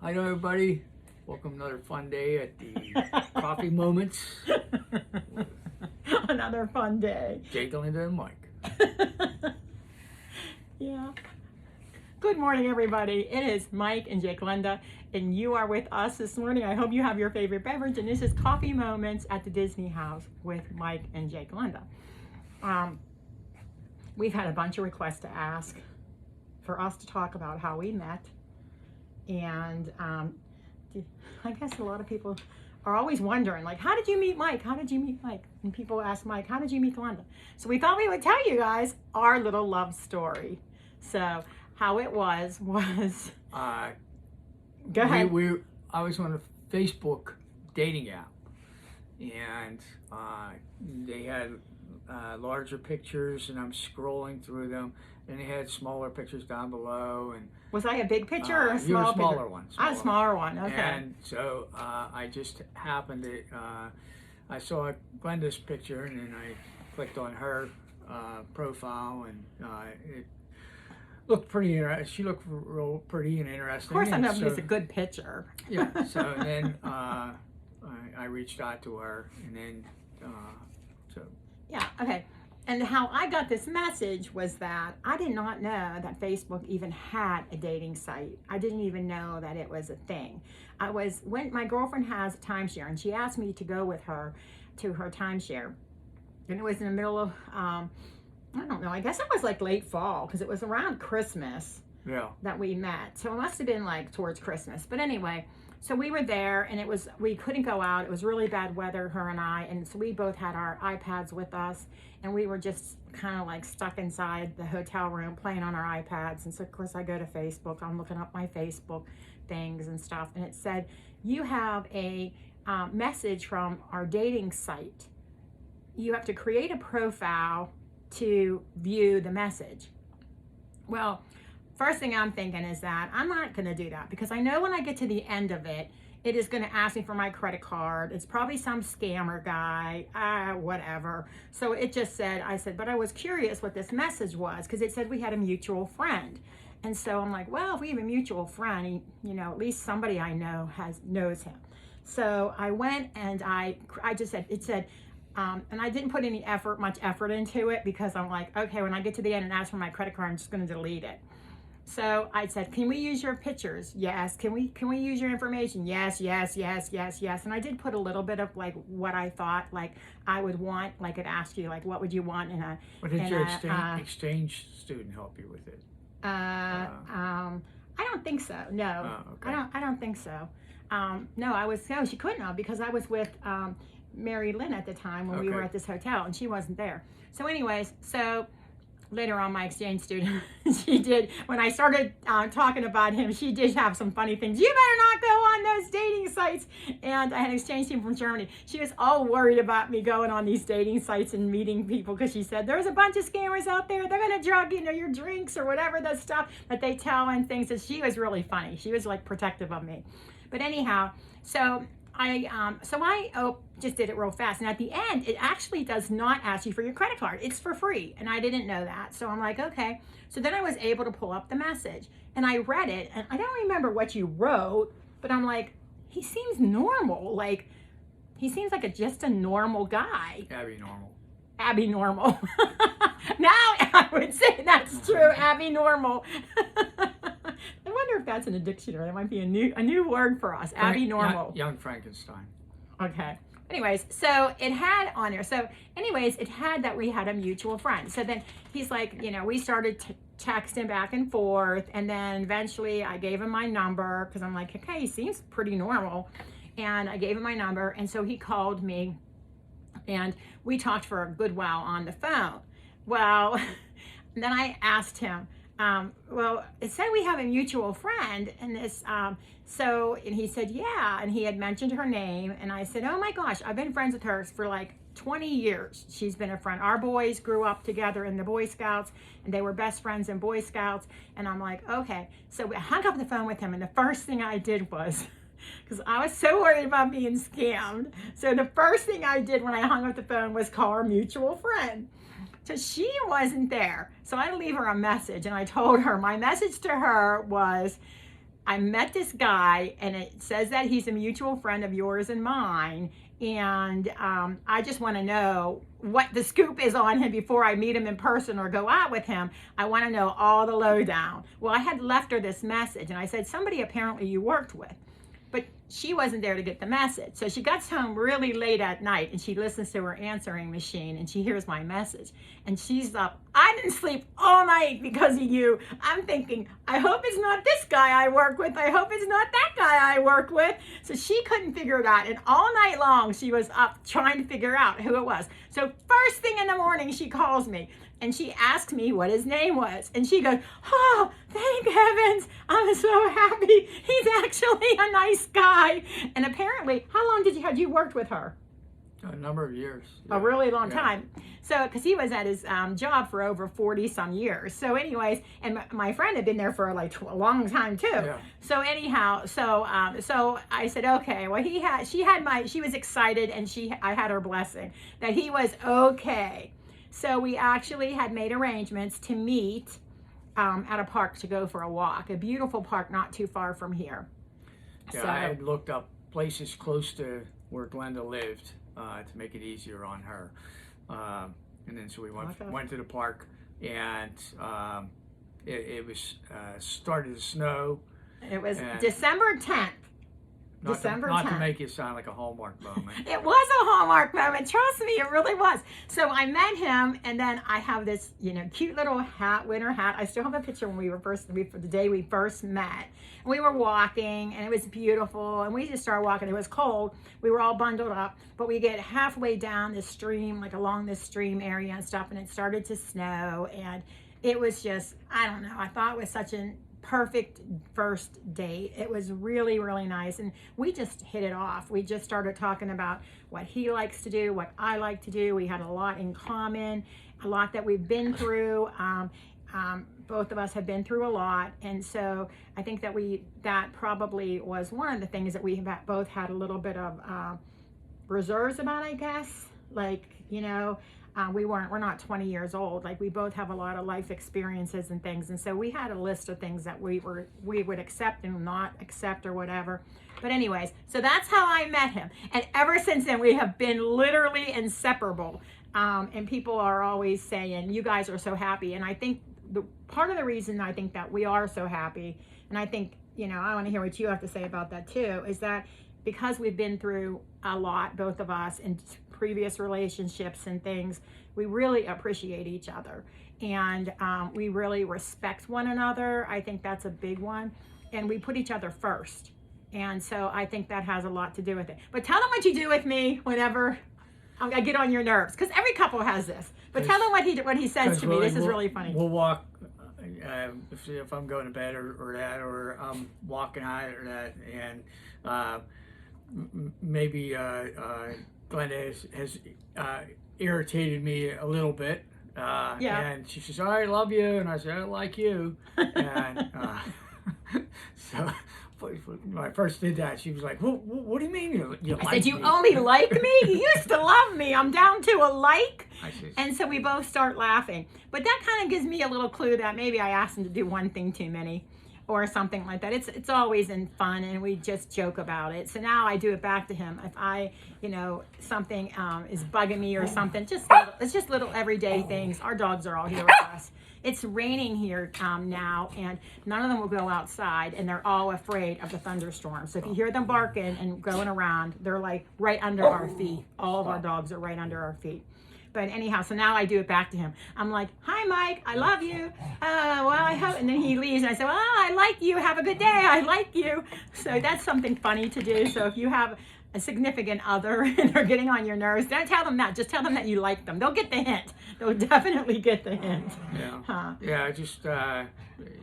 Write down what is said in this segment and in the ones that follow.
Hi to everybody. Welcome to another fun day at the Coffee Moments. Another fun day. Jake, Linda, and Mike. Yeah. Good morning, everybody. It is Mike and Jake Linda, and you are with us this morning. I hope you have your favorite beverage, and this is Coffee Moments at the Disney house with Mike and Jake Linda. We've had a bunch of requests to ask for us to talk about how we met, and I guess a lot of people are always wondering, like, how did you meet Mike? How did you meet Mike? And people ask Mike, how did you meet Linda? So we thought we would tell you guys our little love story. So how it was go ahead. I was on a Facebook dating app, and they had larger pictures, and I'm scrolling through them, and they had smaller pictures down below. And was I a big picture or a you were small a smaller picture? one. I was a smaller one. Okay. And so I just happened to I saw Glenda's picture, and then I clicked on her profile, and it looked pretty interesting. She looked real pretty and interesting. Of course, I know so, it's a good picture. Yeah. So then I reached out to her, and then so. Yeah. Okay. And how I got this message was that I did not know that Facebook even had a dating site. I didn't even know that it was a thing. When my girlfriend has a timeshare, and she asked me to go with her to her timeshare, and it was in the middle of I don't know, I guess it was like late fall, because it was around Christmas that we met. So it must have been like towards Christmas. But anyway, so we were there, and we couldn't go out. It was really bad weather, her and I, and so we both had our iPads with us, and we were just kind of like stuck inside the hotel room playing on our iPads. And so of course I go to Facebook, I'm looking up my Facebook things and stuff, and it said, you have a message from our dating site. You have to create a profile to view the message. Well, first thing I'm thinking is that I'm not going to do that, because I know when I get to the end of it, it is going to ask me for my credit card. It's probably some scammer guy, whatever. So it just said, but I was curious what this message was, because it said we had a mutual friend. And so I'm like, well, if we have a mutual friend, at least somebody I know knows him. So I went and I just said, it said, and I didn't put much effort into it, because I'm like, okay, when I get to the end and ask for my credit card, I'm just going to delete it. So I said, can we use your pictures? Yes. Can we use your information? Yes, yes, yes, yes, yes. And I did put a little bit of like what I thought like I would want, like it asked you, like, what would you want in a... But did your exchange student help you with it? I don't think so. No. Oh, okay. I don't think so. No, she couldn't have, because I was with Mary Lynn at the time when we were at this hotel, and she wasn't there. So anyways, later on, my exchange student, she did, when I started talking about him, she did have some funny things. You better not go on those dating sites. And I had an exchange student from Germany. She was all worried about me going on these dating sites and meeting people, because she said, there's a bunch of scammers out there. They're going to drug, your drinks or whatever the stuff that they tell and things. And she was really funny. She was like protective of me. But anyhow, so I just did it real fast. And at the end, it actually does not ask you for your credit card. It's for free. And I didn't know that. So I'm like, okay. So then I was able to pull up the message, and I read it, and I don't remember what you wrote, but I'm like, he seems normal. Like, he seems like just a normal guy. Abby normal. Now I would say that's true. Abby normal. I wonder if that's in a dictionary. That might be a new word for us. Abby normal. Young Frankenstein. Okay. Anyways, so it had on there. So anyways, it had that we had a mutual friend. So then he's like, we started texting back and forth. And then eventually I gave him my number, because I'm like, okay, he seems pretty normal. And I gave him my number. And so he called me, and we talked for a good while on the phone. Well, then I asked him, well, it said we have a mutual friend, and this, and he said, yeah, and he had mentioned her name, and I said, oh my gosh, I've been friends with her for like 20 years. She's been a friend. Our boys grew up together in the Boy Scouts, and they were best friends in Boy Scouts, and I'm like, okay. So I hung up the phone with him, and the first thing I did was, because I was so worried about being scammed, so the first thing I did when I hung up the phone was call our mutual friend. So she wasn't there. So I leave her a message, and I told her, my message to her was, I met this guy, and it says that he's a mutual friend of yours and mine. And I just want to know what the scoop is on him before I meet him in person or go out with him. I want to know all the lowdown. Well, I had left her this message, and I said, somebody apparently you worked with. But she wasn't there to get the message. So she gets home really late at night, and she listens to her answering machine, and she hears my message. And she's up, I didn't sleep all night because of you. I'm thinking, I hope it's not this guy I work with. I hope it's not that guy I work with. So she couldn't figure it out. And all night long, she was up trying to figure out who it was. So first thing in the morning, she calls me. And she asked me what his name was. And she goes, oh, thank heavens. I'm so happy. He's actually a nice guy. And apparently, how long had you worked with her? A number of years. A really long time. So, because he was at his job for over 40 some years. So anyways, and my friend had been there for like a long time too. Yeah. So anyhow, so I said, okay, well she was excited, and I had her blessing that he was okay. So we actually had made arrangements to meet at a park to go for a walk, a beautiful park not too far from here. Yeah, So, I had looked up places close to where Glenda lived to make it easier on her. And then so we went to the park, and it was started to snow. it was December 10th. Not to make it sound like a Hallmark moment. It was a Hallmark moment. Trust me, it really was. So I met him, and then I have this, cute little winter hat. I still have a picture when the day we first met. And we were walking, and it was beautiful, and we just started walking. It was cold. We were all bundled up, but we get halfway down this stream, like along this stream area and stuff, and it started to snow, and it was just, I don't know, I thought it was such an perfect first date. It was really, really nice, and we just hit it off. We just started talking about what he likes to do, what I like to do. We had a lot in common, a lot that we've been through. Both of us have been through a lot, and so I think that probably was one of the things that we both had a little bit of reserves about, I guess. Like, we're not 20 years old. Like, we both have a lot of life experiences and things. And so we had a list of things that we would accept and not accept or whatever. But anyways, so that's how I met him. And ever since then, we have been literally inseparable. And people are always saying, you guys are so happy. And I think part of the reason I think that we are so happy, and I think, I want to hear what you have to say about that too, is that because we've been through a lot, both of us, in previous relationships and things, we really appreciate each other, and we really respect one another. I think that's a big one, and we put each other first, and so I think that has a lot to do with it. But tell them what you do with me whenever I get on your nerves, because every couple has this. But tell them what he says to me. This is really funny. We'll walk. If I'm going to bed or I'm walking out or that, and maybe Glenda has irritated me a little bit. And she says, I love you. And I said, I like you. And so when I first did that, she was like, what do you mean you like me? I said, you only like me? You used to love me. I'm down to a like. Said, and so we both start laughing. But that kind of gives me a little clue that maybe I asked him to do one thing too many, or something like that. It's always in fun, and we just joke about it. So now I do it back to him. If I, something is bugging me or something, it's just little everyday things. Our dogs are all here with us. It's raining here now, and none of them will go outside, and they're all afraid of the thunderstorm. So if you hear them barking and going around, they're like right under our feet. All of our dogs are right under our feet. But anyhow, so now I do it back to him. I'm like, hi, Mike, I love you. Well, I hope, and then he leaves, and I say, well, I like you. Have a good day. I like you. So that's something funny to do. So if you have a significant other and they're getting on your nerves, don't tell them that. Just tell them that you like them. They'll get the hint. They'll definitely get the hint. Yeah. Yeah. Just when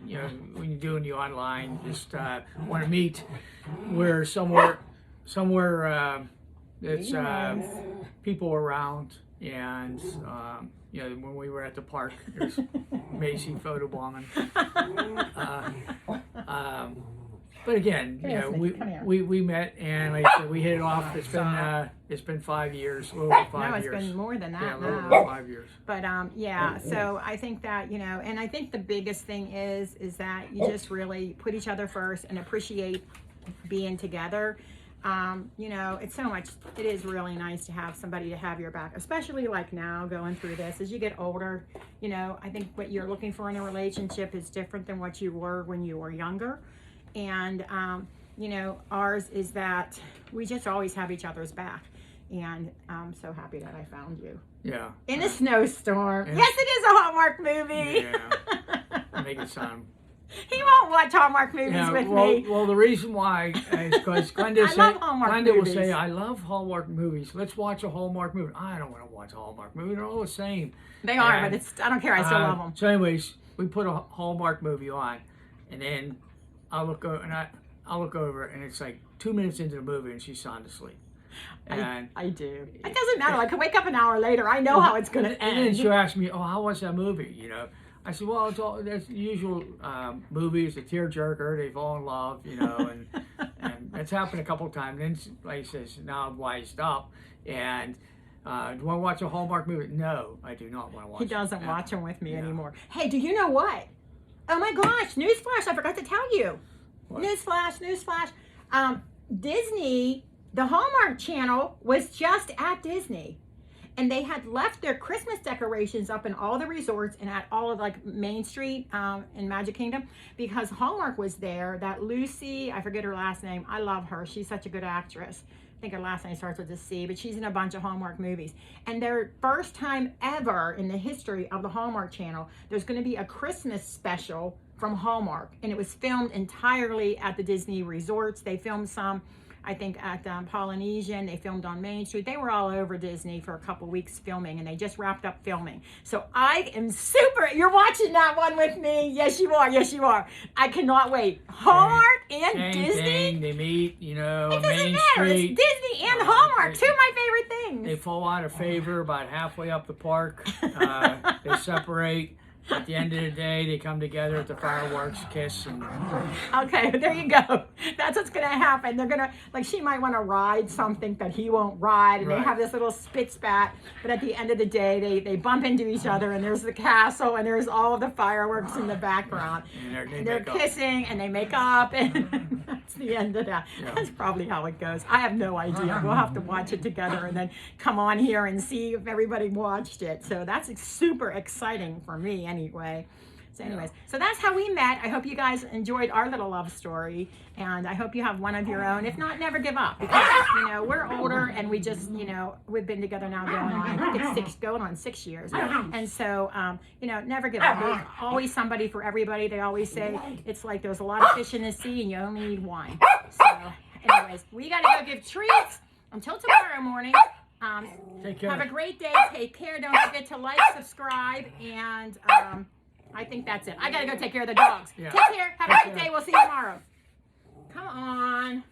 you're doing the online, just want to meet where somewhere that's people around. And when we were at the park, there's Macy photobombing. But again, you know, Come here. we met, and like I said, we hit it off. It's been 5 years, a little over 5 No, it's years. been more than that Yeah, a little now. over 5 years. But yeah, so I think that, you know, and I think the biggest thing is that you just really put each other first and appreciate being together. You know, it's so much, it is really nice to have somebody to have your back, especially like now going through this. As you get older, you know, I think what you're looking for in a relationship is different than what you were when you were younger. And, you know, ours is that we just always have each other's back. And I'm so happy that I found you. Yeah. In a snowstorm. Yes, it is a Hallmark movie. Yeah. Make it sound. He won't watch Hallmark movies with me. Well, the reason why is because Glenda will say, I love Hallmark movies. Let's watch a Hallmark movie. I don't want to watch a Hallmark movie. They're all the same. They are, but I don't care. I still love them. So anyways, we put a Hallmark movie on, and then I look over, and it's like 2 minutes into the movie, and she's sound asleep. And I do. It doesn't matter. I can wake up an hour later. I know how it's going to end. And then she'll ask me, "Oh, how was that movie?" You know. I said, "Well, that's the usual movies, a tearjerker. They fall in love, you know, and that's happened a couple of times." And then, like he says, now I'm wised up. And do I want to watch a Hallmark movie? No, I do not want to watch. He doesn't watch them with me anymore. Hey, do you know what? Oh my gosh! Newsflash! I forgot to tell you. What? Newsflash! Disney. The Hallmark Channel was just at Disney, and they had left their Christmas decorations up in all the resorts and at all of like Main Street in Magic Kingdom because Hallmark was there. That Lucy, I forget her last name. I love her. She's such a good actress. I think her last name starts with a C, but she's in a bunch of Hallmark movies. And their first time ever in the history of the Hallmark Channel, there's going to be a Christmas special from Hallmark, and it was filmed entirely at the Disney resorts. They filmed some, I think, at Polynesian. They filmed on Main Street. They were all over Disney for a couple weeks filming, and they just wrapped up filming. So I am super. You're watching that one with me. Yes, you are. Yes, you are. I cannot wait. Hallmark and Disney. Thing. They meet, you know, it doesn't Main matter. Street. It's Disney and Hallmark. Two of my favorite things. They fall out of favor about halfway up the park. They separate. At the end of the day, they come together at the fireworks, kiss, and... Okay, there you go. That's what's going to happen. They're going to, like, she might want to ride something that he won't ride, and they have this little spit spat, but at the end of the day, they bump into each other, and there's the castle, and there's all of the fireworks in the background. And they're kissing, and they make up, and that's the end of that. Yeah. That's probably how it goes. I have no idea. We'll have to watch it together and then come on here and see if everybody watched it. So that's super exciting for me anyway. So anyways, so that's how we met. I hope you guys enjoyed our little love story, and I hope you have one of your own. If not, never give up, because, you know, we're older, and we just, you know, we've been together now going on, I think it's going on 6 years. And so, you know, never give up. There's always somebody for everybody. They always say it's like there's a lot of fish in the sea, and you only need one. So anyways, we got to go give treats until tomorrow morning. Take care. Have a great day. Take care. Don't forget to like, subscribe, and I think that's it. I got to go take care of the dogs. Yeah. Take care. Have a great day. We'll see you tomorrow. Come on.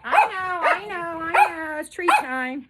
I know. It's treat time.